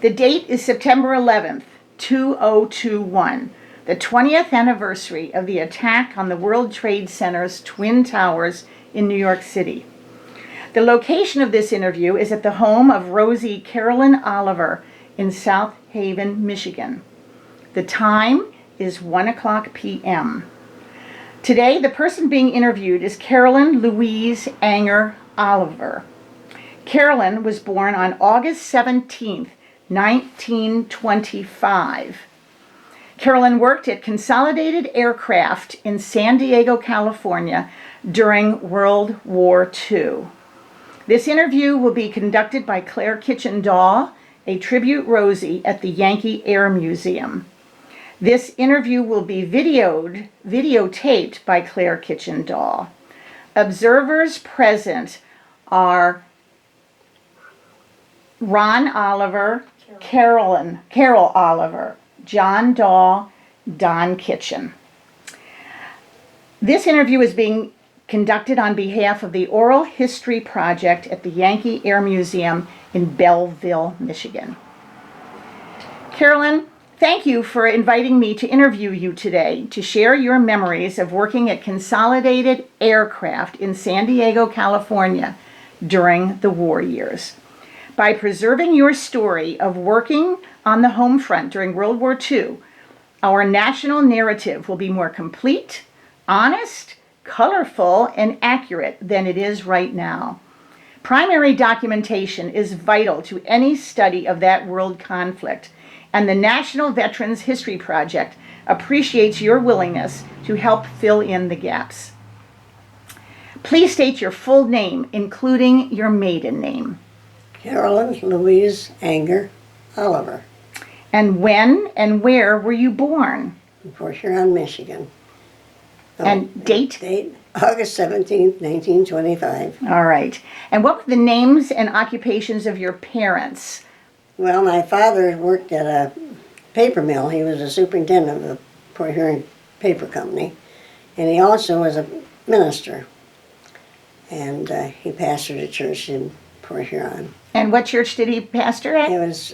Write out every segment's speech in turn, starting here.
The date is September 11th, 2021, the 20th anniversary of the attack on the World Trade Center's Twin Towers in New York City. The location of this interview is at the home of Rosie Carolyn Oliver in South Haven, Michigan. The time is 1:00 p.m. Today, the person being interviewed is Carolyn Louise Anger Oliver. Carolyn was born on August 17th, 1925. Carolyn worked at Consolidated Aircraft in San Diego, California during World War II. This interview will be conducted by Claire Kitchen-Daw, a tribute Rosie at the Yankee Air Museum. This interview will be videotaped by Claire Kitchen-Daw. Observers present are Ron Oliver, Carol Oliver, John Daw, Don Kitchen. This interview is being conducted on behalf of the Oral History Project at the Yankee Air Museum in Belleville, Michigan. Carolyn, thank you for inviting me to interview you today to share your memories of working at Consolidated Aircraft in San Diego, California during the war years. By preserving your story of working on the home front during World War II, our national narrative will be more complete, honest, colorful, and accurate than it is right now. Primary documentation is vital to any study of that world conflict, and the National Veterans History Project appreciates your willingness to help fill in the gaps. Please state your full name, including your maiden name. Carolyn Louise Anger Oliver. And when and where were you born? In Port Huron, Michigan. And date? Date, August 17th, 1925. All right. And what were the names and occupations of your parents? Well, my father worked at a paper mill. He was a superintendent of the Port Huron Paper Company. And he also was a minister. And he pastored a church in Port Huron. And what church did he pastor at? It was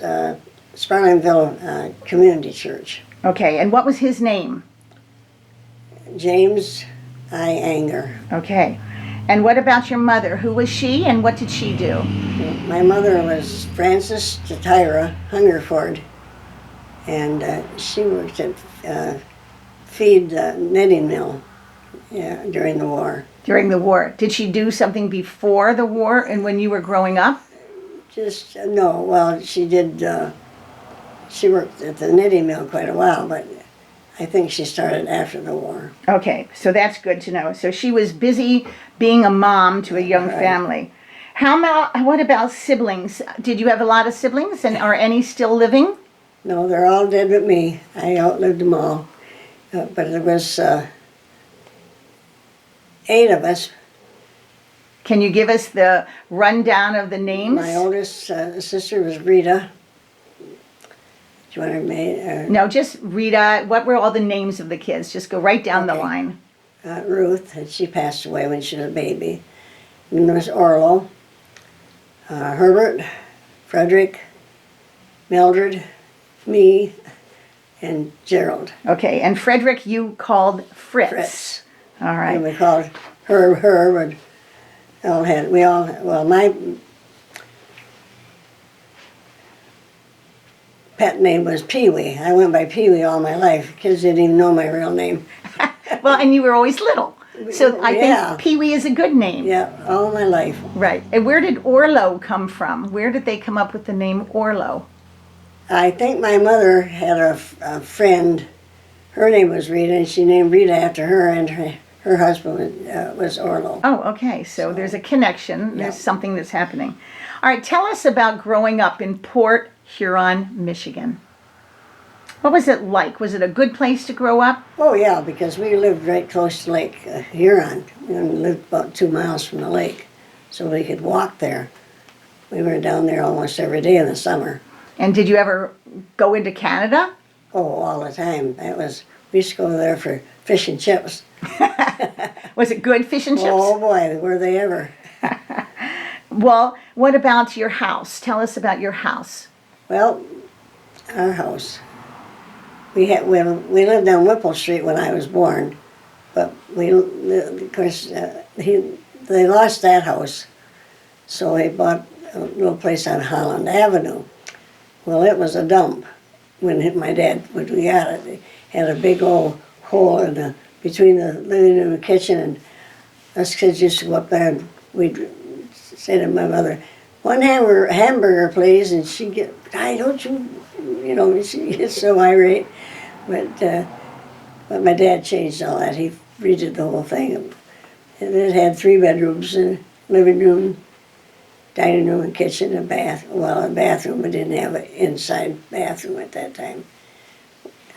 Sparlinville Community Church. Okay, and what was his name? James I. Anger. Okay. And what about your mother? Who was she and what did she do? My mother was Frances Jatira Hungerford, and she worked at feed knitting mill during the war. During the war. Did she do something before the war and when you were growing up? Just, no, well, she did, she worked at the knitting mill quite a while, but I think she started after the war. Okay, so that's good to know. So she was busy being a mom to a young family. What about siblings? Did you have a lot of siblings, and are any still living? No, they're all dead but me. I outlived them all. But there was 8 of us. Can you give us the rundown of the names? My oldest sister was Rita. Do you want her maid? No, just Rita. What were all the names of the kids? Just go right down the line. Ruth, and she passed away when she was a baby. And there was Orlo, Herbert, Frederick, Mildred, me, and Gerald. Okay, and Frederick you called Fritz. Fritz. All right. And we called Herb, and my pet name was Pee-wee. I went by Pee-wee all my life. Kids didn't even know my real name. Well, and you were always little. So I think Pee-wee is a good name. Yeah, all my life. Right. And where did Orlo come from? Where did they come up with the name Orlo? I think my mother had a friend. Her name was Rita, and she named Rita after her, and her husband was Orlo. Oh, okay. So there's a connection. There's something that's happening. All right. Tell us about growing up in Port Huron, Michigan. What was it like? Was it a good place to grow up? Oh, yeah, because we lived right close to Lake Huron. We lived about 2 miles from the lake, so we could walk there. We were down there almost every day in the summer. And did you ever go into Canada? Oh, all the time. We used to go there for fish and chips. Was it good fish and chips? Oh, boy, were they ever. Well, what about your house? Tell us about your house. Well, our house. We lived on Whipple Street when I was born, but of course they lost that house, so they bought a little place on Holland Avenue. Well, it was a dump when we got it. It had a big old hole between the living room and kitchen, and us kids used to go up there and we'd say to my mother, "One hamburger, please," and she'd get, "Hey, don't you," she gets so irate. But my dad changed all that. He redid the whole thing. And it had 3 bedrooms, a living room, dining room, and kitchen, and bath. Well, a bathroom. We didn't have an inside bathroom at that time.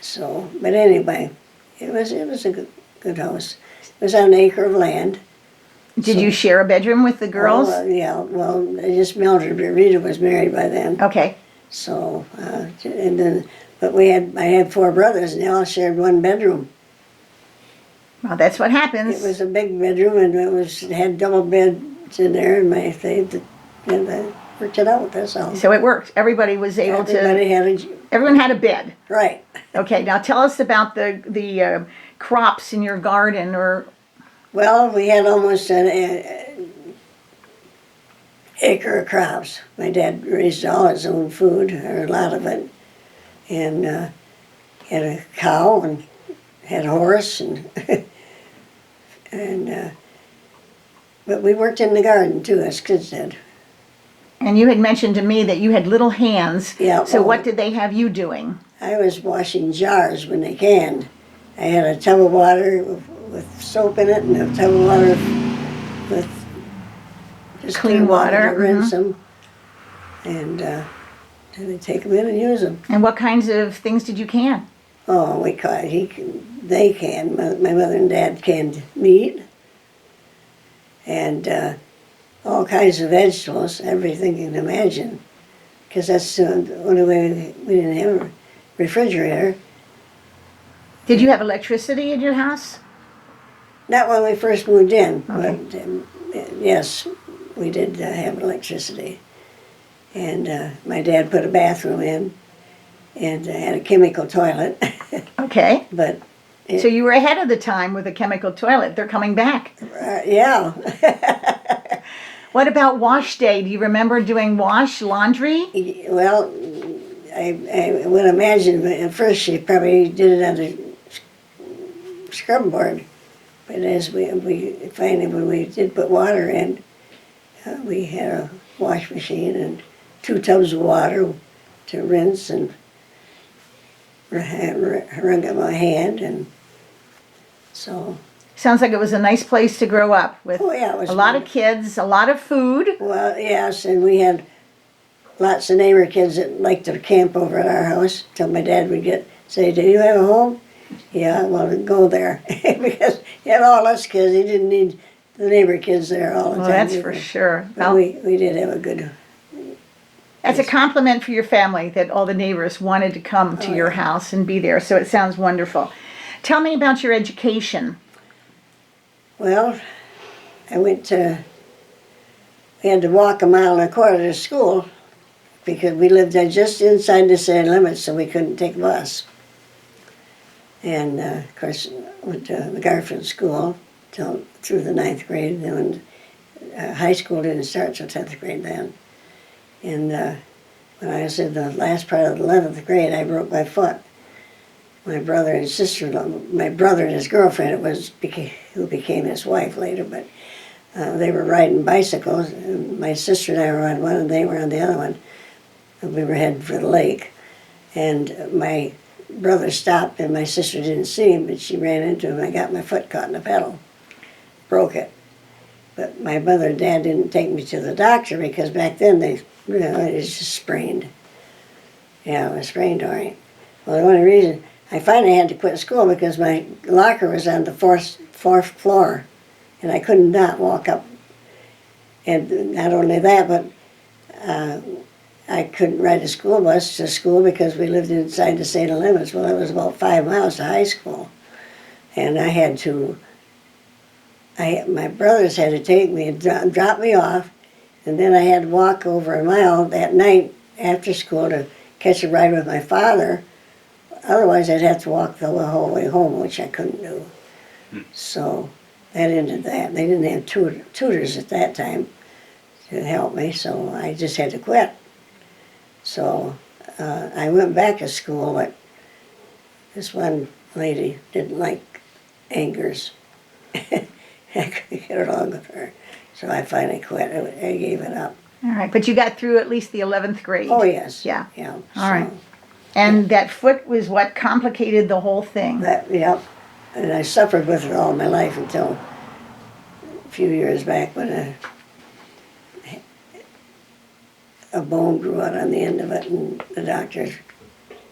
So, but anyway, it was a good house. It was on an acre of land. Did you share a bedroom with the girls? Yeah. Well, I just Mildred. Rita was married by then. Okay. So, and then, but I had 4 brothers, and they all shared one bedroom. Well, that's what happens. It was a big bedroom, and it had double beds in there, and I worked it out. That's all. So it worked. Everybody was able everyone had a bed. Right. Okay, now tell us about the crops in your garden, or. Well, we had almost an acre of crops. My dad raised all his own food, or a lot of it, and had a cow and had a horse, and but we worked in the garden too, as kids did. And you had mentioned to me that you had little hands. Yeah. So what did they have you doing? I was washing jars when they canned. I had a tub of water with soap in it, and a tub of water with just Clean water. to rinse them, and then they take them in and use them. And what kinds of things did you can? Oh, they canned. My mother and dad canned meat, and all kinds of vegetables, everything you can imagine, because that's the only way we didn't have a refrigerator. Did you have electricity in your house? Not when we first moved in, Okay. but yes, we did have electricity. And my dad put a bathroom in and had a chemical toilet. Okay. But So you were ahead of the time with a chemical toilet. They're coming back. yeah. What about wash day? Do you remember doing laundry? Well, I would imagine at first she probably did it on the scrub board. But as we finally, when we did put water in, we had a wash machine and 2 tubs of water to rinse and wring up my hand, and so. Sounds like it was a nice place to grow up with Oh yeah, it was a lot of kids, a lot of food. Well, yes, and we had lots of neighbor kids that liked to camp over at our house. Till my dad would say, "Do you have a home?" Yeah, well, go there because he had all us kids. He didn't need the neighbor kids there all the Well, time. that's for sure. But Well, we did have a good. that's a compliment for your family that all the neighbors wanted to come to your house and be there. So it sounds wonderful. Tell me about your education. Well, we had to walk 1.25 miles to school because we lived just inside the city limits, so we couldn't take a bus. And of course, went to the Garfield School through the 9th grade. Then high school didn't start till 10th grade then. And when I was in the last part of the 11th grade, I broke my foot. My brother and sister-in-law, my brother and his girlfriend, who became his wife later, but they were riding bicycles. And my sister and I were on one, and they were on the other one. And we were heading for the lake. And my brother stopped, and my sister didn't see him, but she ran into him. I got my foot caught in the pedal, broke it. But my mother and dad didn't take me to the doctor because back then it was just sprained. Yeah, it was sprained, all right. Well, the only reason I finally had to quit school because my locker was on the fourth floor, and I could not walk up. And not only that, but I couldn't ride a school bus to school because we lived inside the city limits. Well, it was about 5 miles to high school, and my brothers had to take me and drop me off, and then I had to walk over 1 mile that night after school to catch a ride with my father. Otherwise, I'd have to walk the whole way home, which I couldn't do. So that ended that. They didn't have tutors at that time to help me, so I just had to quit. So I went back to school, but this one lady didn't like Angers. I couldn't get along with her. So I finally quit. I gave it up. All right, but you got through at least the 11th grade. Oh, yes. Yeah. Yeah. All right. And that foot was what complicated the whole thing. Yep. And I suffered with it all my life until a few years back when a bone grew out on the end of it, and the doctor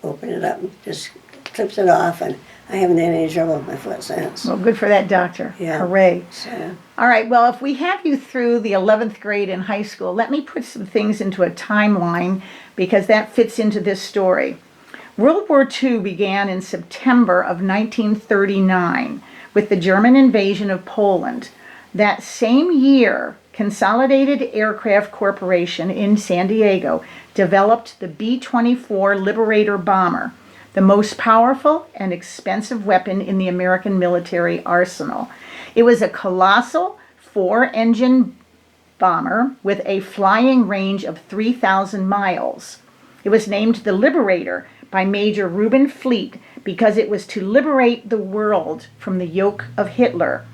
opened it up and just clips it off, and I haven't had any trouble with my foot since. Well, good for that doctor. Yeah. Hooray. So, All right, well, if we have you through the 11th grade in high school, let me put some things into a timeline because that fits into this story. World War II began in September of 1939 with the German invasion of Poland. That same year, Consolidated Aircraft Corporation in San Diego developed the B-24 Liberator bomber, the most powerful and expensive weapon in the American military arsenal. It was a colossal 4-engine bomber with a flying range of 3,000 miles. It was named the Liberator by Major Reuben Fleet because it was to liberate the world from the yoke of Hitler.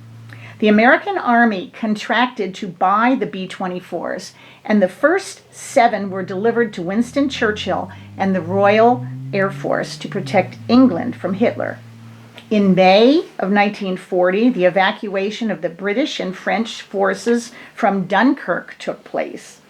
The American Army contracted to buy the B-24s, and the first 7 were delivered to Winston Churchill and the Royal Air Force to protect England from Hitler. In May of 1940, the evacuation of the British and French forces from Dunkirk took place.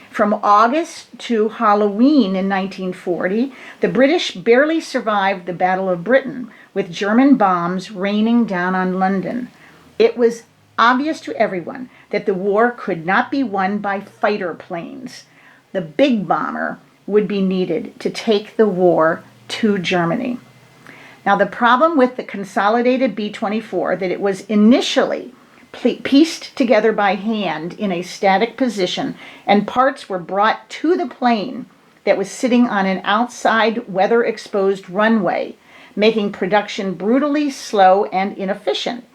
From August to Halloween in 1940, the British barely survived the Battle of Britain, with German bombs raining down on London. It was obvious to everyone that the war could not be won by fighter planes. The big bomber would be needed to take the war to Germany. Now, the problem with the Consolidated B-24 that it was initially pieced together by hand in a static position, and parts were brought to the plane that was sitting on an outside weather-exposed runway, making production brutally slow and inefficient.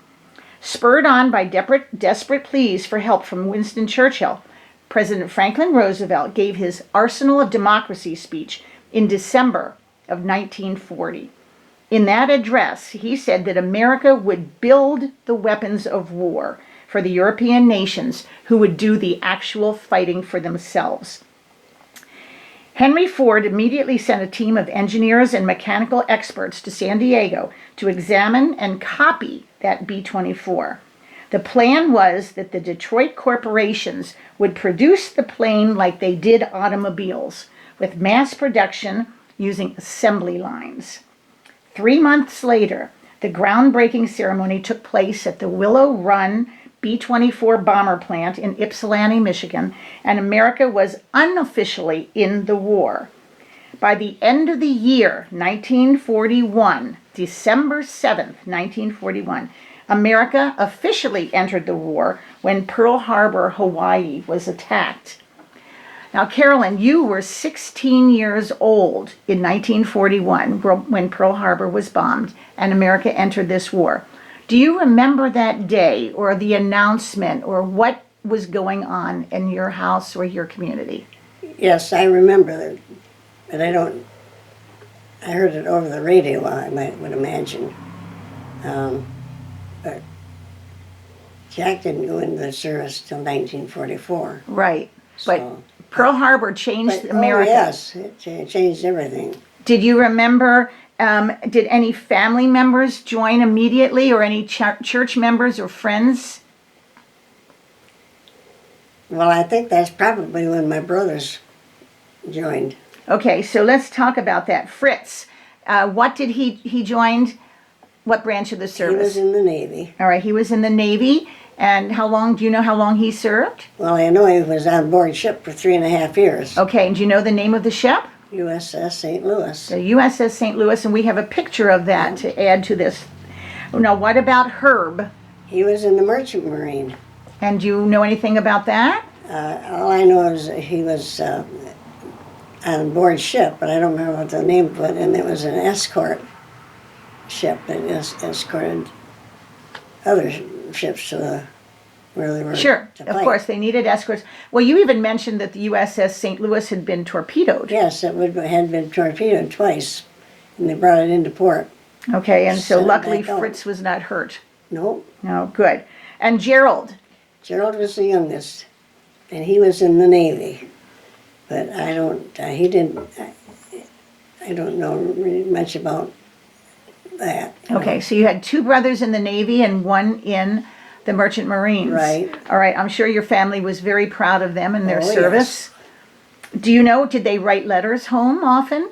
Spurred on by desperate pleas for help from Winston Churchill, President Franklin Roosevelt gave his Arsenal of Democracy speech in December of 1940. In that address, he said that America would build the weapons of war for the European nations who would do the actual fighting for themselves. Henry Ford immediately sent a team of engineers and mechanical experts to San Diego to examine and copy that B-24. The plan was that the Detroit corporations would produce the plane like they did automobiles, with mass production using assembly lines. 3 months later, the groundbreaking ceremony took place at the Willow Run B-24 bomber plant in Ypsilanti, Michigan, and America was unofficially in the war. By the end of the year, 1941, December 7th, 1941, America officially entered the war when Pearl Harbor, Hawaii was attacked. Now, Carolyn, you were 16 years old in 1941 when Pearl Harbor was bombed and America entered this war. Do you remember that day or the announcement or what was going on in your house or your community? yes, I remember that, but I heard it over the radio, I would imagine. But Jack didn't go into the service till 1944. Right, but So, Pearl Harbor changed but, America. Oh, yes, it changed everything. Did you remember, did any family members join immediately or any church members or friends? Well, I think that's probably when my brothers joined. Okay, so let's talk about that. Fritz, what did he joined? What branch of the He service? was in the Navy. All right, he was in the Navy. And do you know how long he served? Well, I know he was on board ship for 3.5 years. Okay, and do you know the name of the ship? USS St. Louis. The USS St. Louis, and we have a picture of that to add to this. Now, what about Herb? He was in the Merchant Marine. And do you know anything about that? All I know is he was on board ship, but I don't remember what the name of it, and it was an escort ship that escorted other ships to the where they were Sure, to of fight. course, they needed escorts. Well, you even mentioned that the USS St. Louis had been torpedoed. Yes, had been torpedoed twice, and they brought it into port. Okay, and so Sent it luckily back home. Fritz was not hurt. Nope. No, good. And Gerald, Gerald was the youngest, and he was in the Navy. But I don't know really much about that. okay, so you had two brothers in the Navy and one in the Merchant Marines. Right. All right, I'm sure your family was very proud of them and their Oh, service. Do you know, did they write letters home often?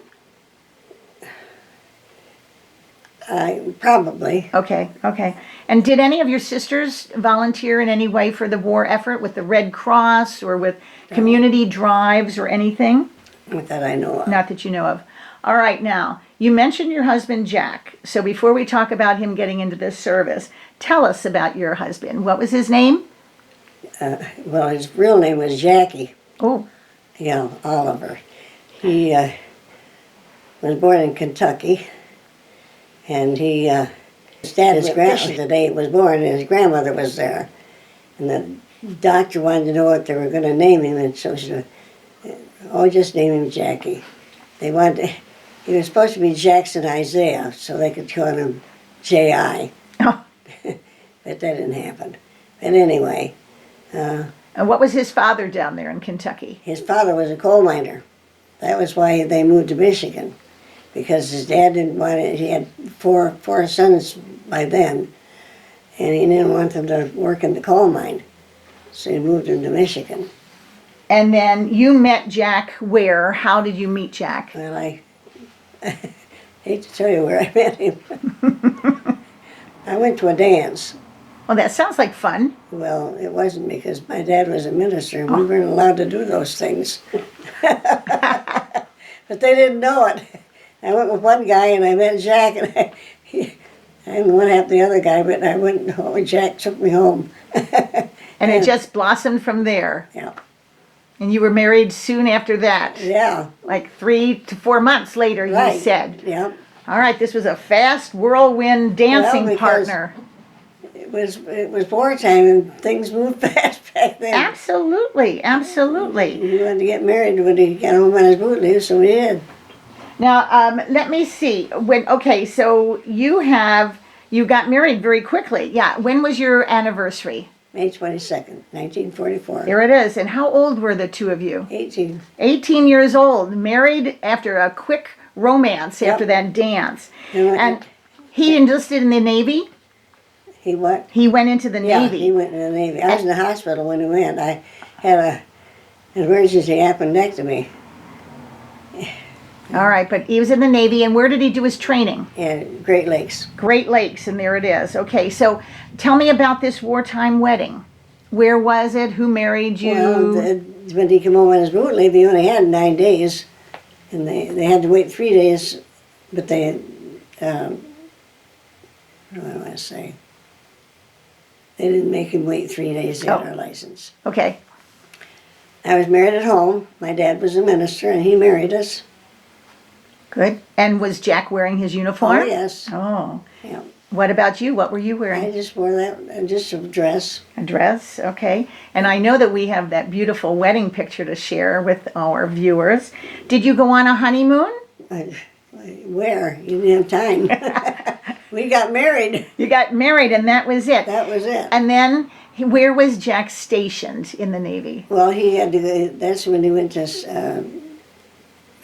Probably. Okay, okay. And did any of your sisters volunteer in any way for the war effort with the Red Cross or with community drives or anything? Not that I know of. Not that you know of. All right, now, you mentioned your husband, Jack. So before we talk about him getting into this service, tell us about your husband. What was his name? Well, his real name was Jackie. Oh, Yeah, Oliver. He was born in Kentucky, and his dad was fishing the day he was born, and his grandmother was there. And the doctor wanted to know what they were going to name him, and so she said, "Oh, just name him Jackie." He was supposed to be Jackson Isaiah, so they could call him J.I., oh. but that didn't happen. But anyway, And what was his father down there in Kentucky? his father was a coal miner. That was why they moved to Michigan, because his dad didn't want it. He had four sons by then, and he didn't want them to work in the coal mine, so he moved them to Michigan. And then you met Jack where? How did you meet Jack? Well, I hate to tell you where I met him. I went to a dance. Well, that sounds like fun. Well, it wasn't, because my dad was a minister and we weren't allowed to do those things. But they didn't know it. I went with one guy and I met Jack, and I didn't want to have the other guy, but I went home and Jack took me home. And it just blossomed from there. Yeah. And you were married soon after that. Yeah. Like 3 to 4 months later, Right. you said. Yeah. All right, this was a fast whirlwind dancing Well, because- partner. It was wartime and things moved fast back then. Absolutely, absolutely. He wanted to get married when he got home on his boot leave, so we did. Now, let me see. So you got married very quickly. Yeah. When was your anniversary? May 22nd, 1944. There it is. And how old were the two of you? 18. 18 years old, married after a quick romance Yep. after that dance. And And he enlisted in the Navy? He what? He went into the Yeah, Navy. he went to the Navy. I was in the hospital when he went. I had an emergency appendectomy All right, but he was in the Navy, and where did he do his training? in Great Lakes. Great Lakes, and there it is. Okay, so tell me about this wartime wedding. Where was it? Who married you? Well, when he came home on his boot leave, he only had 9 days, and they had to wait 3 days, but they, what do I want to say? They didn't make him wait 3 days to get Oh. our license. Okay, I was married at home. My dad was a minister, and he married us. good. And was Jack wearing his uniform? Oh, yes. Oh. Yeah. What about you? What were you wearing? I just wore that, just a dress. A dress, okay. And I know that we have that beautiful wedding picture to share with our viewers. Did you go on a honeymoon? Where? You didn't have time. We got married. You got married and that was it. That was it. And then, where was Jack stationed in the Navy? Well, he had to go, that's when he went to,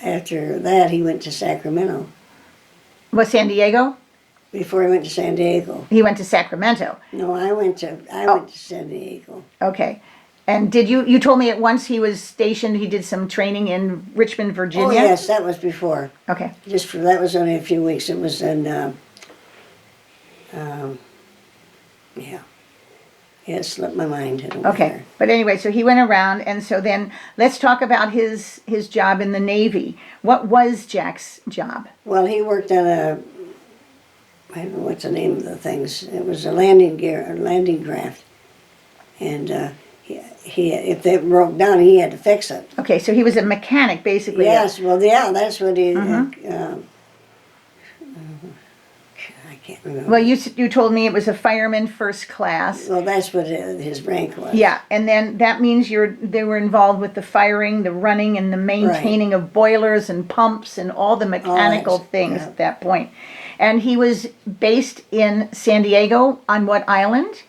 after that, he went to Sacramento. Was San Diego? Before he went to San Diego. He went to Sacramento. No, I went to San Diego. Okay. And did you told me at once he was stationed, he did some training in Richmond, Virginia? Oh, yes, that was before. Okay. That was only a few weeks. It was in, yeah. Yeah, it slipped my mind. I don't know Okay. where. But anyway, so he went around, and so then let's talk about his job in the Navy. What was Jack's job? Well, he worked on I don't know what's the name of the things. It was a landing craft. And if they broke down, he had to fix it. Okay, so he was a mechanic, basically. Yes, well, yeah, that's what he. I can't remember. Well, you told me it was a Fireman First Class. Well, that's what his rank was. Yeah, and then that means they were involved with the firing, the running, and the maintaining of boilers and pumps and all the mechanical things yeah. at that point. And he was based in San Diego on what island?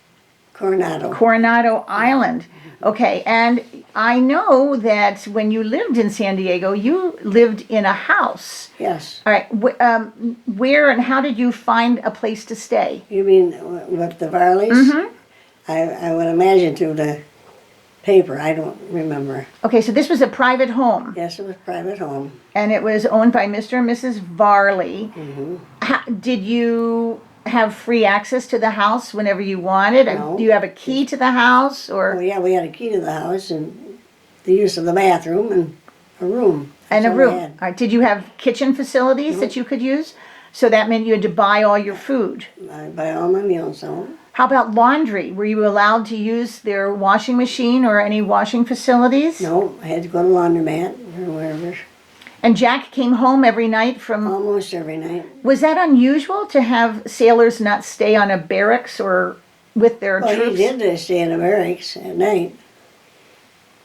Coronado. Coronado Island. Okay, and I know that when you lived in San Diego, you lived in a house. Yes. All right, where and how did you find a place to stay? You mean with the Varleys? Mm-hmm. I would imagine through the paper. I don't remember. Okay, so this was a private home. Yes, it was private home. And it was owned by Mr. and Mrs. Varley. Mm-hmm. Did you have free access to the house whenever you wanted? No. Do you have a key to the house, or Oh, yeah, we had a key to the house and the use of the bathroom and a room. and a That's all we room? had. All right, did you have kitchen facilities that you could use? So that meant you had to buy all your food. I buy all my meals home. How about laundry? Were you allowed to use their washing machine or any washing facilities? No, I had to go to laundromat or wherever. And Jack came home every night from. Almost every night. Was that unusual to have sailors not stay on a barracks or with their Well, troops? he did stay in the barracks at night.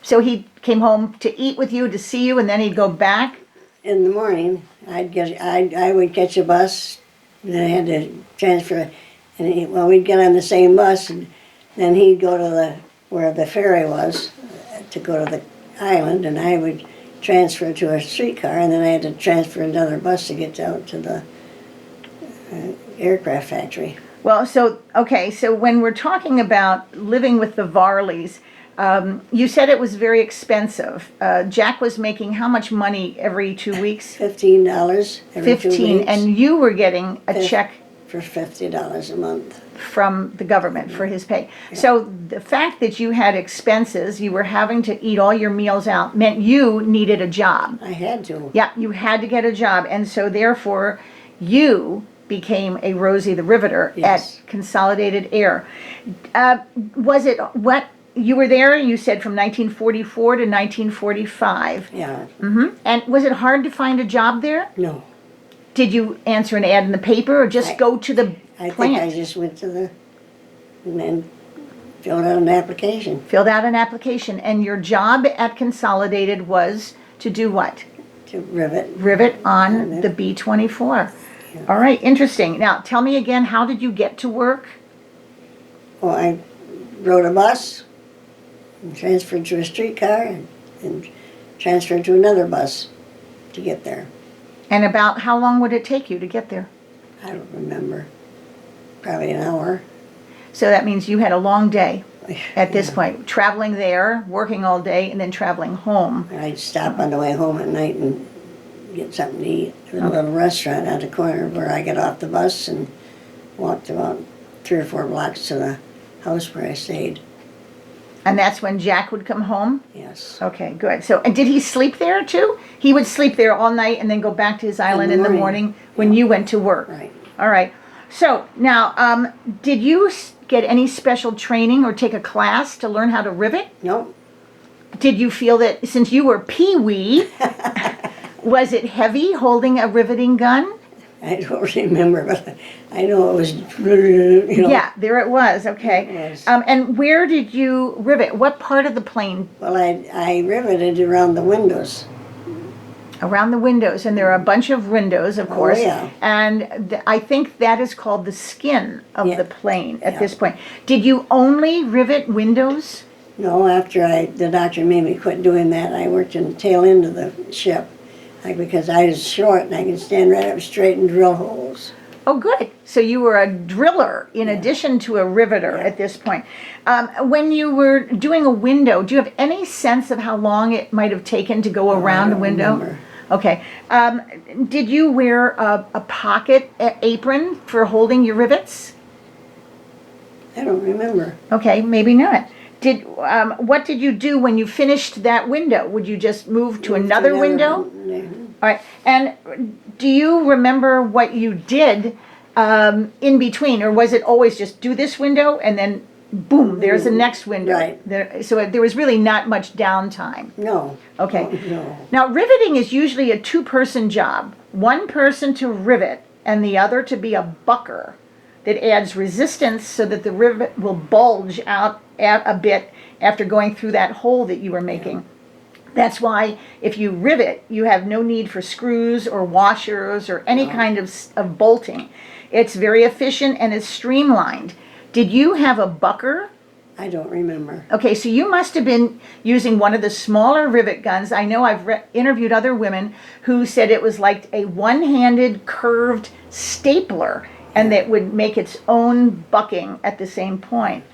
So he came home to eat with you, to see you, and then he'd go back? In the morning, I would catch a bus, and then I had to transfer, and we'd get on the same bus, and then he'd go to where the ferry was to go to the island, and I would transfer to a streetcar, and then I had to transfer another bus to get out to the aircraft factory. Well, so when we're talking about living with the Varleys, you said it was very expensive. Jack was making how much money every 2 weeks? $15 every 2 15, weeks and you were getting a check for $50 a month. from the government for his pay. So the fact that you had expenses, you were having to eat all your meals out, meant you needed a job. I had to. Yeah, you had to get a job, and so therefore you became a Rosie the Riveter Yes. at Consolidated Air. Was it what you were there? You said from 1944 to 1945. Yeah. And was it hard to find a job there? No. Did you answer an ad in the paper or just go to the I plant? think I just went to and then filled out an application Filled out an application, and your job at Consolidated was to do what? to rivet. Rivet on the B-24. All right, interesting. Now, tell me again, how did you get to work? Well, I rode a bus and transferred to a streetcar and transferred to another bus to get there. And about how long would it take you to get there? I don't remember. Probably an hour. So that means you had a long day at this point, traveling there, working all day, and then traveling home. I'd stop on the way home at night and get something to eat. There was a little restaurant at the corner where I got off the bus and walked about 3 or 4 blocks to the house where I stayed. And that's when Jack would come home? Yes. Okay, good. So, and did he sleep there too? He would sleep there all night and then go back to his island in the morning when you went to work? Right. All right. So, now, did you get any special training or take a class to learn how to rivet? Nope. Did you feel that since you were pee-wee, was it heavy holding a riveting gun? I don't remember, but I know it was, you know. Yeah, there it was. Okay. It was. And where did you rivet? What part of the plane? Well, I riveted around the windows. Around the windows, and there are a bunch of windows, of course. yeah. And I think that is called the skin of Yeah. the plane at Yeah. this point. Did you only rivet windows? No, after the doctor made me quit doing that, I worked in the tail end of the ship. Because I was short and I could stand right up straight and drill holes. Oh, good. So you were a driller in addition to a riveter at this point. When you were doing a window, do you have any sense of how long it might have taken to go around a window? Remember. Okay. Did you wear a pocket apron for holding your rivets? I don't remember. Okay, maybe not. What did you do when you finished that window? Would you just move to another window? All right. And do you remember what you did in between, or was it always just do this window and then boom, there's the next window. Right. So there was really not much downtime. No. Okay. No. Now, riveting is usually a two-person job. One person to rivet and the other to be a bucker that adds resistance so that the rivet will bulge out a bit after going through that hole that you were making. That's why if you rivet, you have no need for screws or washers or any kind of bolting. It's very efficient and it's streamlined. Did you have a bucker? I don't remember. Okay, so you must have been using one of the smaller rivet guns. I know I've interviewed other women who said it was like a one-handed curved stapler and that would make its own bucking at the same point.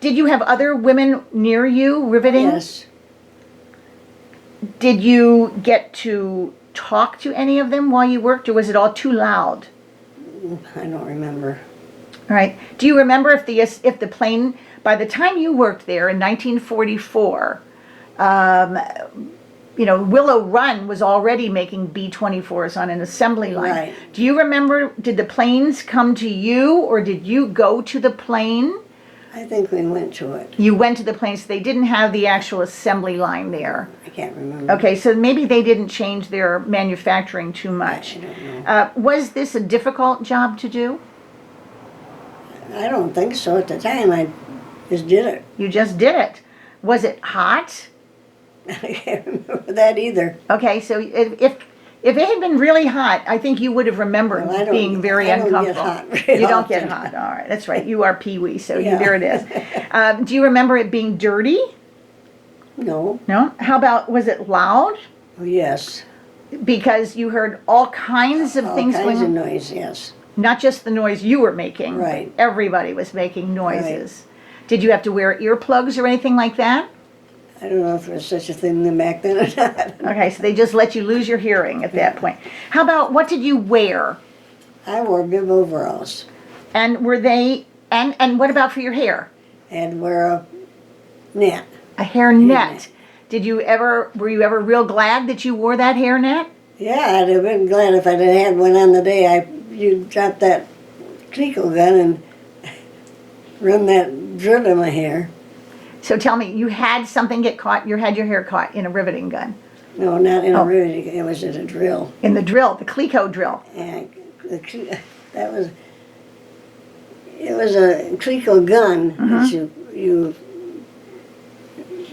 Did you have other women near you riveting? Yes. Did you get to talk to any of them while you worked, or was it all too loud? I don't remember. All right. Do you remember if the plane, by the time you worked there in 1944, Willow Run was already making B-24s on an assembly line. Right. Do you remember, did the planes come to you, or did you go to the plane? I think we went to it. You went to the plane, so they didn't have the actual assembly line there. I can't remember. Okay, so maybe they didn't change their manufacturing too much. I don't know. Was this a difficult job to do? I don't think so. At the time, I just did it. You just did it. Was it hot? I can't remember that either. Okay, so if it had been really hot, I think you would have remembered Well, being very I don't uncomfortable. get hot very You don't get often. hot. All right, that's right. You are Pee-wee, so Yeah. there it is. Do you remember it being dirty? No. No? How about, was it loud? Oh, yes. Because you heard all kinds of All things kinds going of on? noise, yes. Not just the noise you were making. Right. Everybody was making noises. Did you have to wear earplugs or anything like that? I don't know if there was such a thing back then or not. Okay, so they just let you lose your hearing at that point. How about, what did you wear? I wore bib overalls And were they, and what about for your hair? and wear a net. A hair net. Were you ever real glad that you wore that hair net? Yeah, I'd have been glad if I'd have had one on the day you dropped that Clico gun and run that drill in my hair. So tell me, you had something get caught, you had your hair caught in a riveting gun. No, not in a riveting. It was in a drill. In the drill, the Clico drill. And it was a Clico gun that you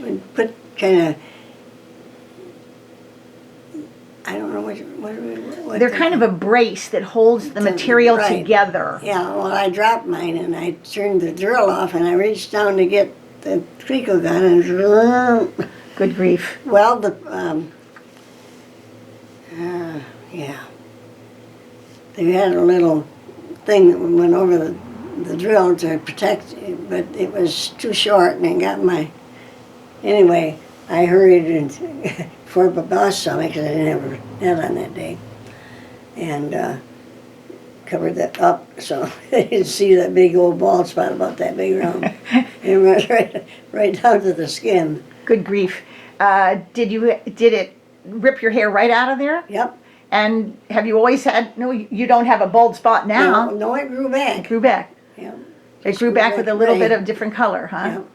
would put kind of, I don't know what They're kind of a brace that holds the material right. together. Yeah, well, I dropped mine and I turned the drill off and I reached down to get the Clico gun and Good grief. well, yeah. They had a little thing that went over the drill to protect it, but it was too short and it got my... Anyway, I hurried before the boss saw me because I didn't have a net on that day. And covered that up so they didn't see that big old bald spot about that big around. It went right down to the skin. Good grief. Did it rip your hair right out of there? Yep. And have you always had, no, you don't have a bald spot now. No, it grew It back. grew back. Yep. It grew back with a little Right. bit of different color, huh? Yep.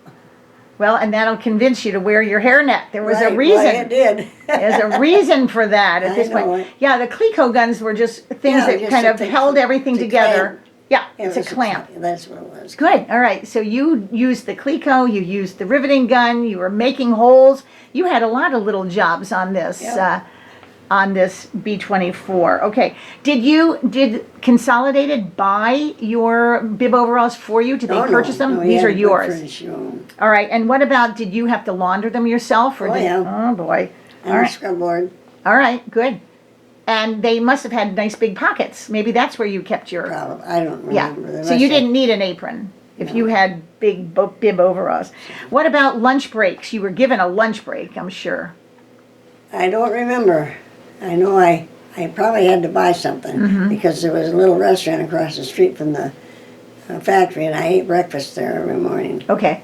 Well, and that'll convince you to wear your hairnet. There was Right, a reason. Well, it did. There's a reason for that at I this know point. it. Yeah, the Clico guns were just things Yeah, that just kind a of thing held everything to together. clamp. Yeah, It it's a was clamp. That's what it was. Good. All right. So you used the Clico, you used the riveting gun, you were making holes. You had a lot of little jobs on this. Yep. On this B-24. Okay. Did Consolidated buy your bib overalls for you? Did they purchase them? No, These are you had to yours. furnish your own. All right. And what about, did you have to launder them yourself? Or Oh, did, yeah. Oh, boy. All On a right. scrub board. All right. Good. And they must have had nice big pockets. Maybe that's where you kept your... Probably. I don't Yeah. remember. The So rest you of- didn't need an apron if you had big bib overalls. What about lunch breaks? You were given a lunch break, I'm sure. I don't remember. I know I probably had to buy something because there was a little restaurant across the street from the factory and I ate breakfast there every morning. Okay.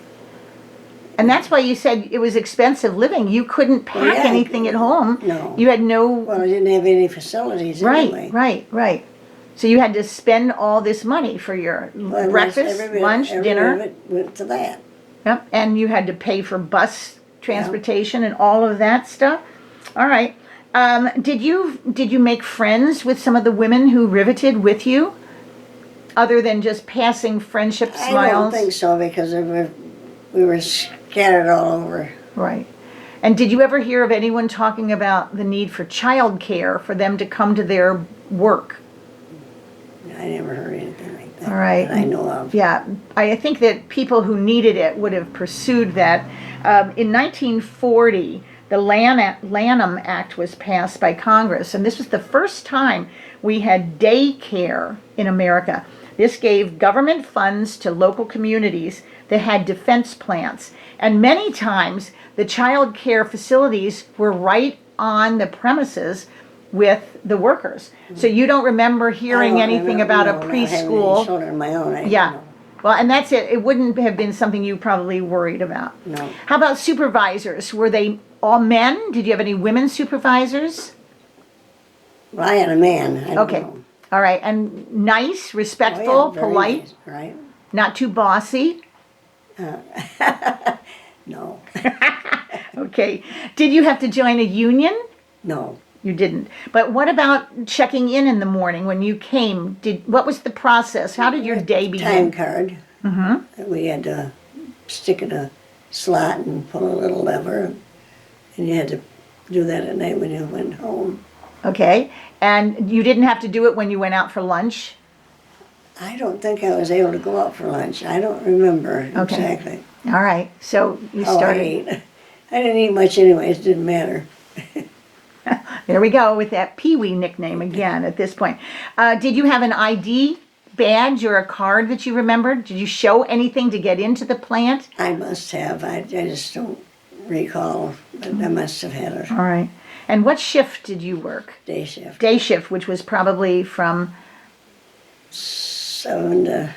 And that's why you said it was expensive living. You couldn't pack yeah. anything at home. No. You had no... Well, I didn't have any facilities anyway. Right. So you had to spend all this money for your Well, breakfast, lunch, every dinner. of it went to that. Yep, and you had to pay for bus transportation and all of that stuff. All right. Did you make friends with some of the women who riveted with you, other than just passing friendship smiles? I don't think so because we were scattered all over. Right. And did you ever hear of anyone talking about the need for child care for them to come to their work? I never heard anything like that. All right. That I know of. Yeah, I think that people who needed it would have pursued that. In 1940, the Lanham Act was passed by Congress, and this was the first time we had daycare in America. This gave government funds to local communities that had defense plants, and many times the child care facilities were right on the premises with the workers. So you don't remember hearing anything about a No, not having any preschool? children of my own. Yeah. Well, and that's it. It wouldn't have been something you probably worried about. No. How about supervisors? Were they all men? Did you have any women supervisors? Well, I had a man. I don't Okay. know. All right. And nice, Oh, respectful, yeah, very polite, nice, right? not too bossy? No. Okay. Did you have to join a union? No. You didn't. But what about checking in the morning when you came? What was the process? How did your day Time begin? card. Mm-hmm. We had to stick in a slot and pull a little lever, and you had to do that at night when you went home. Okay. And you didn't have to do it when you went out for lunch? I don't think I was able to go out for lunch. I don't remember Okay. exactly All right. So you how I started. ate. I didn't eat much anyways. It didn't matter. There we go with that Pee-wee nickname again at this point. Did you have an ID badge or a card that you remembered? Did you show anything to get into the plant? I must have. I just don't recall, but I must have had a All right. And what shift did you work? day shift. Day shift, which was probably from 7 to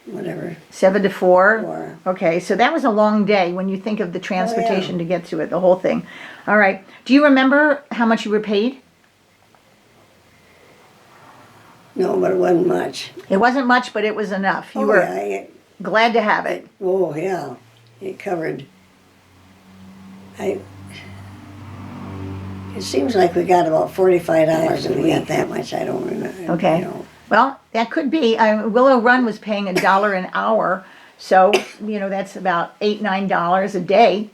whatever. 7 to 4? 4. Okay, so that was a long day when you think of the transportation to get to it, the whole thing. All right. Do you remember how much you were paid? No, but it wasn't much. It wasn't much, but it was enough. You were yeah, glad to have it. oh yeah, it covered. It seems like we got about $45 and we got that much. I don't remember. Okay. You know. Well, that could be. Willow Run was paying $1 an hour, so that's about $8-9 a day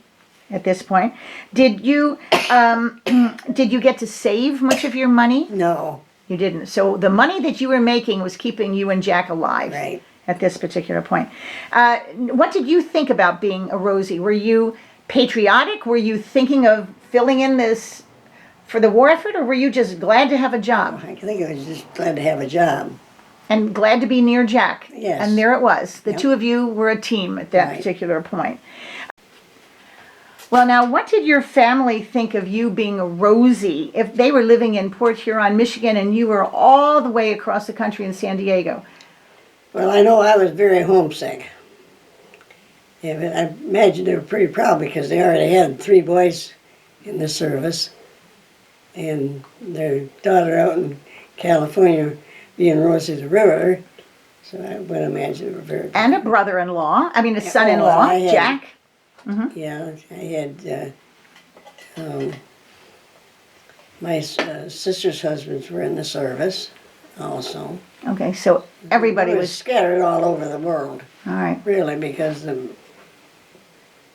at this point. Did you did you get to save much of your money? No, You didn't. So the money that you were making was keeping you and Jack alive right. at this particular point. What did you think about being a Rosie? Were you patriotic? Were you thinking of filling in this for the war effort, or were you just glad to have a job? I think I was just glad to have a job. And glad to be near Jack. Yes. And there it was. The Yep. two of you were a team at that Right. particular point. Well, now, what did your family think of you being a Rosie if they were living in Port Huron, Michigan, and you were all the way across the country in San Diego? Well, I know I was very homesick. Yeah, but I imagine they were pretty proud because they already had 3 boys in the service, and their daughter out in California being Rosie the Riveter. So I would imagine they were very proud. And a brother-in-law, a son-in-law, I had- Jack. Yeah, I had my sister's husbands were in the service also. Okay, so everybody We were was, scattered all over the world, all right. really, because the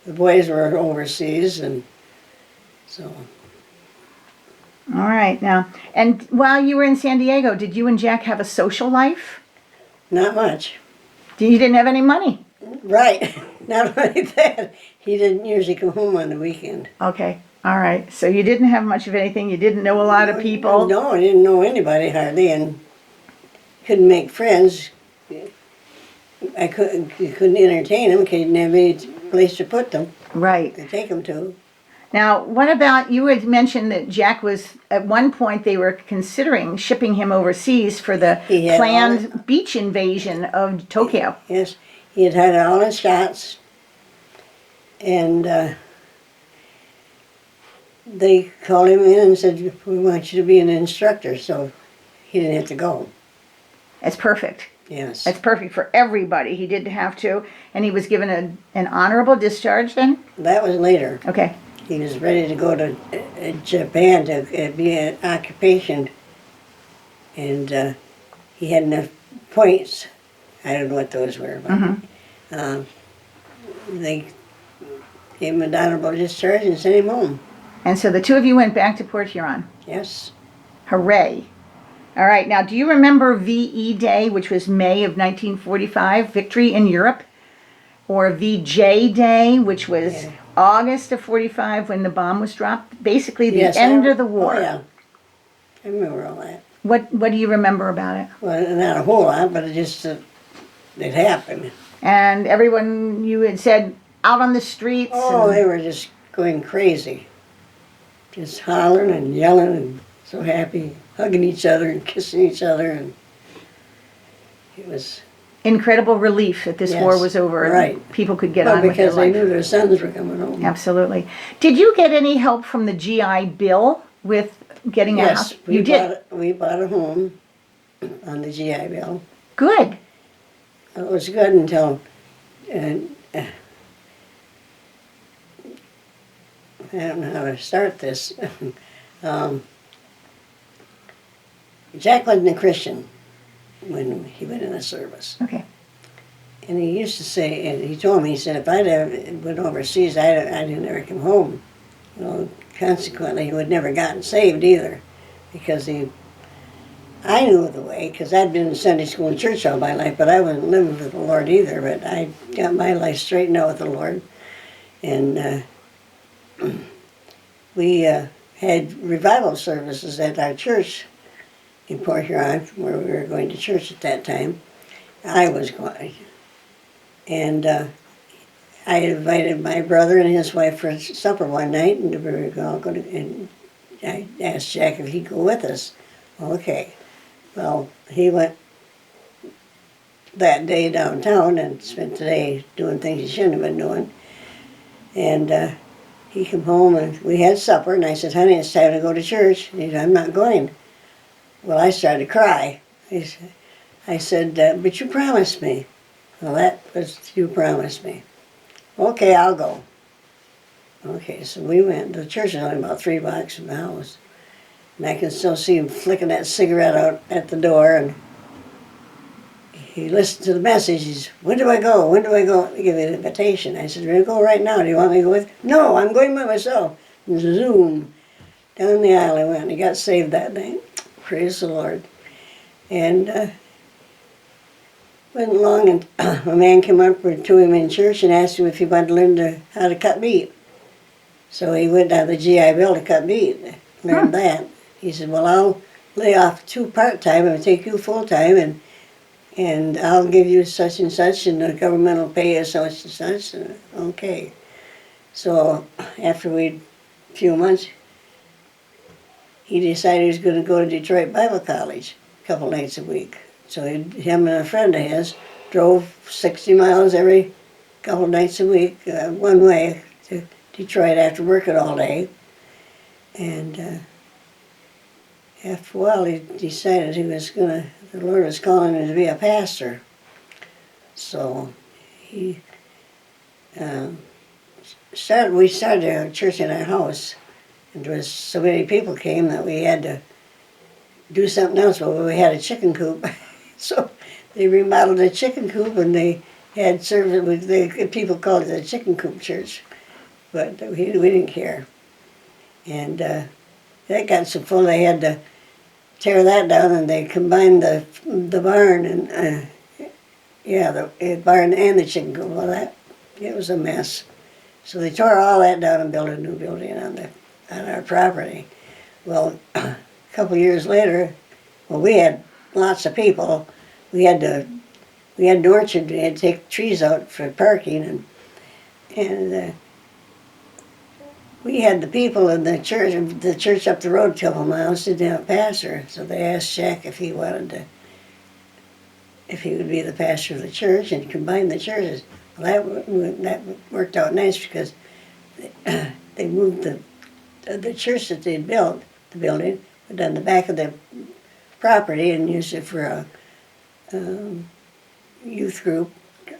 boys were overseas, and so All right, now, and while you were in San Diego, did you and Jack have a social life? not much. You didn't have any money. Right, not only that, he didn't usually come home on the weekend. Okay, all right. So you didn't have much of anything. You didn't know a lot of people. No, I didn't know anybody hardly, and couldn't make friends. You couldn't entertain them because you didn't have any place to put them, Right. to take them to. Now, what about, you had mentioned that Jack was, at one point, they were considering shipping him overseas for the He had planned beach invasion of Tokyo. Yes, he had had all his shots, and they called him in and said, "We want you to be an instructor," so he didn't have to go. It's perfect. Yes. It's perfect for everybody. He did have to, and he was given an honorable discharge then? That was later. Okay. He was ready to go to Japan to be an occupation, and he had enough points. I don't know what those were, but they gave him an honorable discharge and sent him home. And so the two of you went back to Port Huron. Yes. Hooray. All right. Now, do you remember VE Day, which was May of 1945, Victory in Europe? Or VJ Day, which was Yeah. August of 45 when the bomb was dropped? Basically the Yes, end of the war. Oh, yeah. I remember all that. What do you remember about it? Well, not a whole lot, but it just, it happened. And everyone, you had said, out on the streets. Oh, and- they were just going crazy. Just hollering and yelling and so happy, hugging each other and kissing each other. And it was, Incredible relief that this Yes, war was over and right. people could get well, on with their because they life. knew their sons were coming home. Absolutely. Did you get any help from the GI Bill with getting a Yes, house? You did. we bought a home on the GI Bill. Good. It was good until, I don't know how to start this. Jack wasn't a Christian when he went in the service. Okay. And he used to say, and he told me, he said, if I'd ever went overseas, I'd never come home. Well, consequently, he would never gotten saved either, because I knew the way, because I'd been in Sunday school and church all my life, but I wasn't living for the Lord either, but I got my life straightened out with the Lord. And we had revival services at our church in Port Huron, where we were going to church at that time. I was going. And I invited my brother and his wife for supper one night, and we were all going to, and I asked Jack if he'd go with us. Okay. Well, he went that day downtown and spent the day doing things he shouldn't have been doing. And he came home and we had supper, and I said, honey, it's time to go to church. And he said, I'm not going. Well, I started to cry. I said, but you promised me. Well, that was, you promised me. Okay, I'll go. Okay, so we went. The church is only about 3 blocks from the house. And I can still see him flicking that cigarette out at the door, and he listened to the message. He's, when do I go? When do I go? He gave me an invitation. I said, we're going to go right now. Do you want me to go with you? No, I'm going by myself. And zoom, down the aisle I went, and he got saved that night. Praise the Lord. And went along, and a man came up to him in church and asked him if he wanted to learn how to cut meat. So he went down to the GI Bill to cut meat, learned that. He said, well, I'll lay off 2 part-time and take you full-time, and I'll give you such and such, and the government will pay you such and such. And, okay. So after a few months, he decided he was going to go to Detroit Bible College a couple nights a week. So him and a friend of his drove 60 miles every couple nights a week, one way to Detroit after working all day. And after a while, he decided the Lord was calling him to be a pastor. So we started a church in our house. And there was so many people came that we had to do something else. But we had a chicken coop. So they remodeled the chicken coop, and they had service. People called it the chicken coop church, but we didn't care. And that got so full they had to tear that down, and they combined the barn and the barn and the chicken coop. Well, it was a mess. So they tore all that down and built a new building on our property. Well, a couple years later, we had lots of people. We had an orchard. We had to take trees out for parking, and we had the people in the church up the road a couple miles didn't have a pastor. So they asked Jack if he would be the pastor of the church and combine the churches. Well, that worked out nice, because they moved the church that they'd built, the building, put on the back of the property and used it for youth group,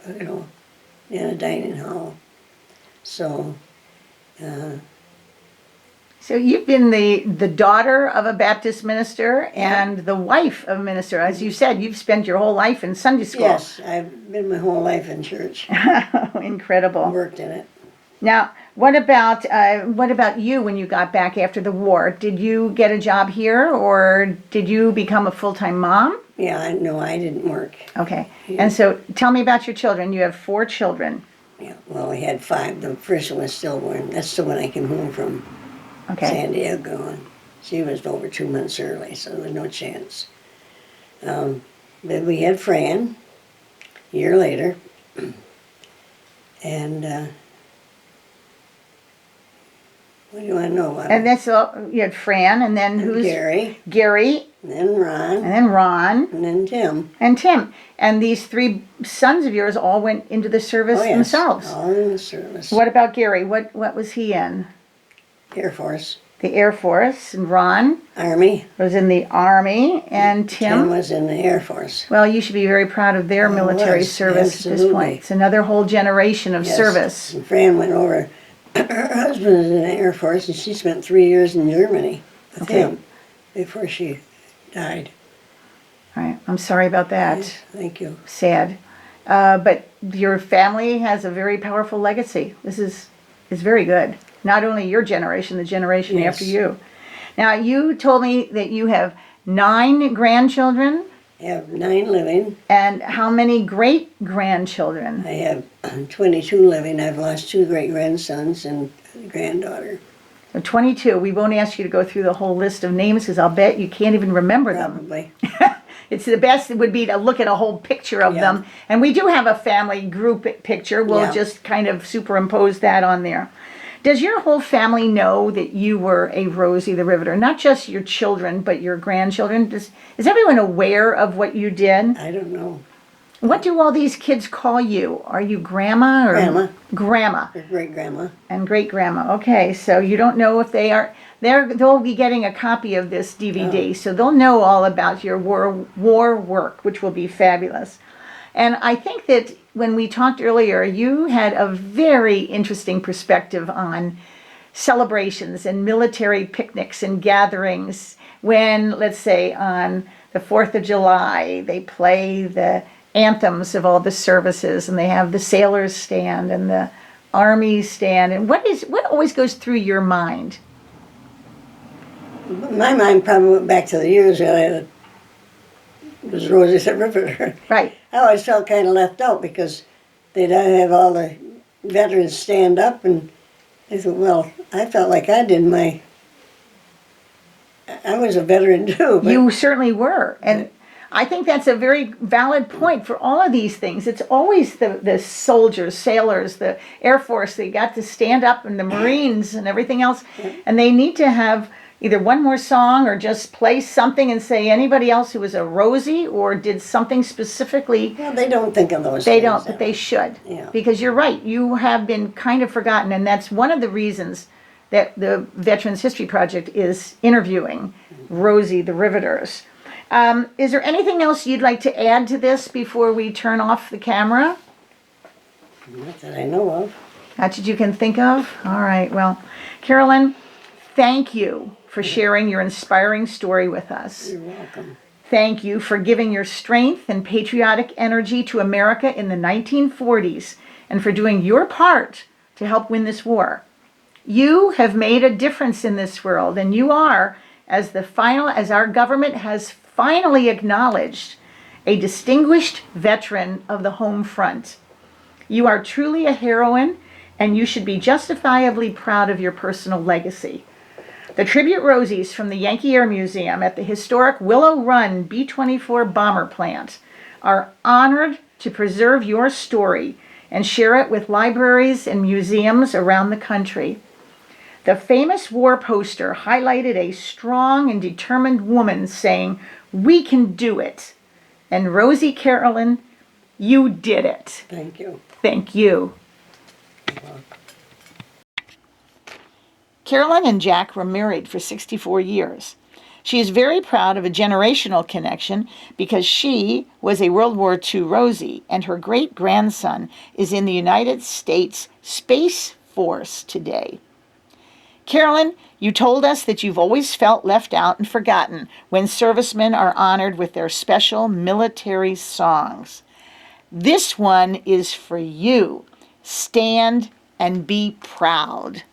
in a dining hall. So, So you've been the daughter of a Baptist minister and the wife of a minister. As you said, you've spent your whole life in Sunday school. yes, I've been my whole life in church, Incredible. worked in it. Now, what about you when you got back after the war? Did you get a job here, or did you become a full-time mom? Yeah, no, I didn't work. Okay. And so tell me about your children. You have 4 children. Yeah, well, we had 5. The first one was stillborn. That's the one I came home from Okay. San Diego, and she was over 2 months early, so there was no chance. Then we had Fran a year later, and what do you want to know about And her? that's all. You had Fran, and then who's Gary, Gary, and then Ron, and then Ron, and then Tim. and Tim. And these 3 sons of yours all went into the service Oh, yes, themselves. all in the service. What about Gary? What was he in? Air Force. The Air Force. And Ron Army. was in the Army. And Tim was in the Air Force. well, you should be very proud of their military was, service at this absolutely. point. It's another whole generation of Yes. service. And Fran went over. Her husband was in the Air Force, and she spent 3 years in Germany with Okay. him before she died. All right. I'm sorry about that. Thank you. Sad. But your family has a very powerful legacy. This is very good. Not only your generation, the generation Yes. after you. Now, you told me that you have 9 grandchildren, I have 9 living. and how many great-grandchildren? I have 22 living. I've lost 2 great-grandsons and a granddaughter. So 22. We won't ask you to go through the whole list of names because I'll bet you can't even remember them. Probably. It's the best would be to look at a whole picture of Yeah. them. And we do have a family group picture. We'll Yeah. just kind of superimpose that on there. Does your whole family know that you were a Rosie the Riveter? Not just your children, but your grandchildren? Is everyone aware of what you did? I don't know. What do all these kids call you? Are you grandma or Grandma. Grandma Her great-grandma. and great grandma. Okay, so you don't know if they are. They'll be getting a copy of this DVD, so they'll know all about your war work, which will be fabulous. And I think that when we talked earlier, you had a very interesting perspective on celebrations and military picnics and gatherings when, let's say, on the 4th of July, they play the anthems of all the services and they have the sailors stand and the army stand. And what always goes through your mind? My mind probably went back to the years that I was Rosie the Riveter. Right. I always felt kind of left out because they'd have all the veterans stand up, and I thought, well, I felt like I did I was a veteran too. But You certainly were. And I think that's a very valid point for all of these things. It's always the soldiers, sailors, the Air Force, they got to stand up, and the Marines and everything else. And they need to have either one more song or just play something and say anybody else who was a Rosie or did something specifically. well, they don't think of those They things. don't, but they should. Yeah. Because you're right, you have been kind of forgotten, and that's one of the reasons that the Veterans History Project is interviewing Rosie the Riveters. Is there anything else you'd like to add to this before we turn off the camera? Not that I know of. Not that you can think of? All right, well, Carolyn, thank you for sharing your inspiring story with us. You're welcome. Thank you for giving your strength and patriotic energy to America in the 1940s and for doing your part to help win this war. You have made a difference in this world, and you are, as our government has finally acknowledged, a distinguished veteran of the home front. You are truly a heroine, and you should be justifiably proud of your personal legacy. The tribute Rosies from the Yankee Air Museum at the historic Willow Run B-24 bomber plant are honored to preserve your story and share it with libraries and museums around the country. The famous war poster highlighted a strong and determined woman saying, "We can do it." And Rosie Carolyn, you did it. Thank you. Thank you. Carolyn and Jack were married for 64 years. She is very proud of a generational connection because she was a World War II Rosie, and her great-grandson is in the United States Space Force today. Carolyn, you told us that you've always felt left out and forgotten when servicemen are honored with their special military songs. This one is for you. Stand and be proud.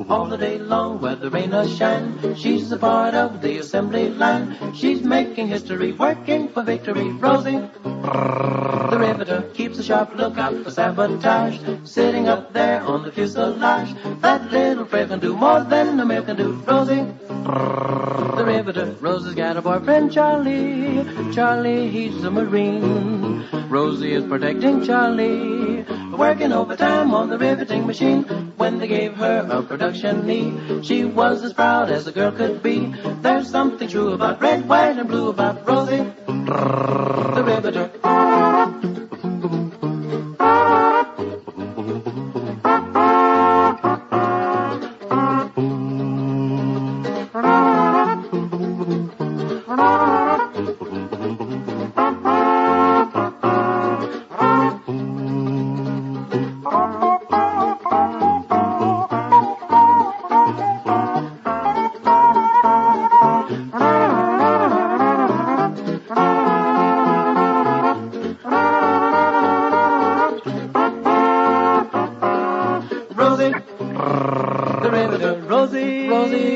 All the day long, whether rain or shine, she's a part of the assembly line. She's making history, working for victory. Rosie, the riveter, keeps a sharp lookout for sabotage. Sitting up there on the fuselage, that little frail can do more than a male can do. Rosie, the riveter. Rosie's got a boyfriend, Charlie. Charlie, he's a Marine. Rosie is protecting Charlie, working overtime on the riveting machine. When they gave her a production knee, she was as proud as a girl could be. There's something true about red, white, and blue about Rosie, the riveter.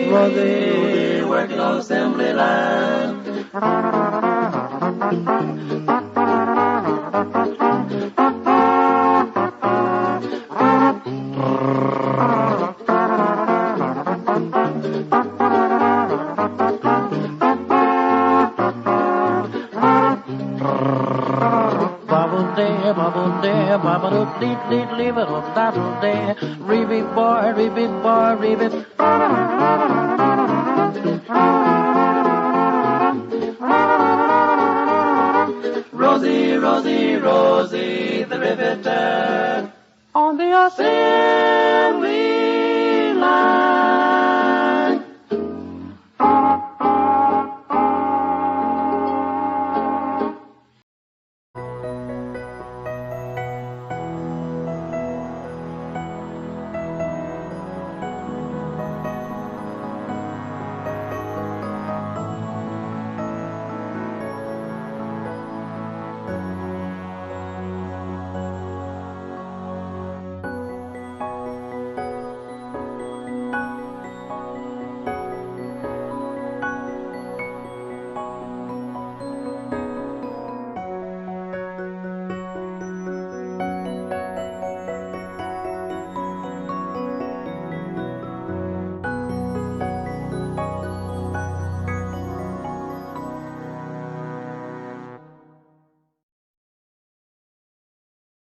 Rosie, working on assembly line. Bubble day, bubble deep, deep, leave it on that day. Reeve boy, reeve it. Rosie, the riveter, on the assembly line.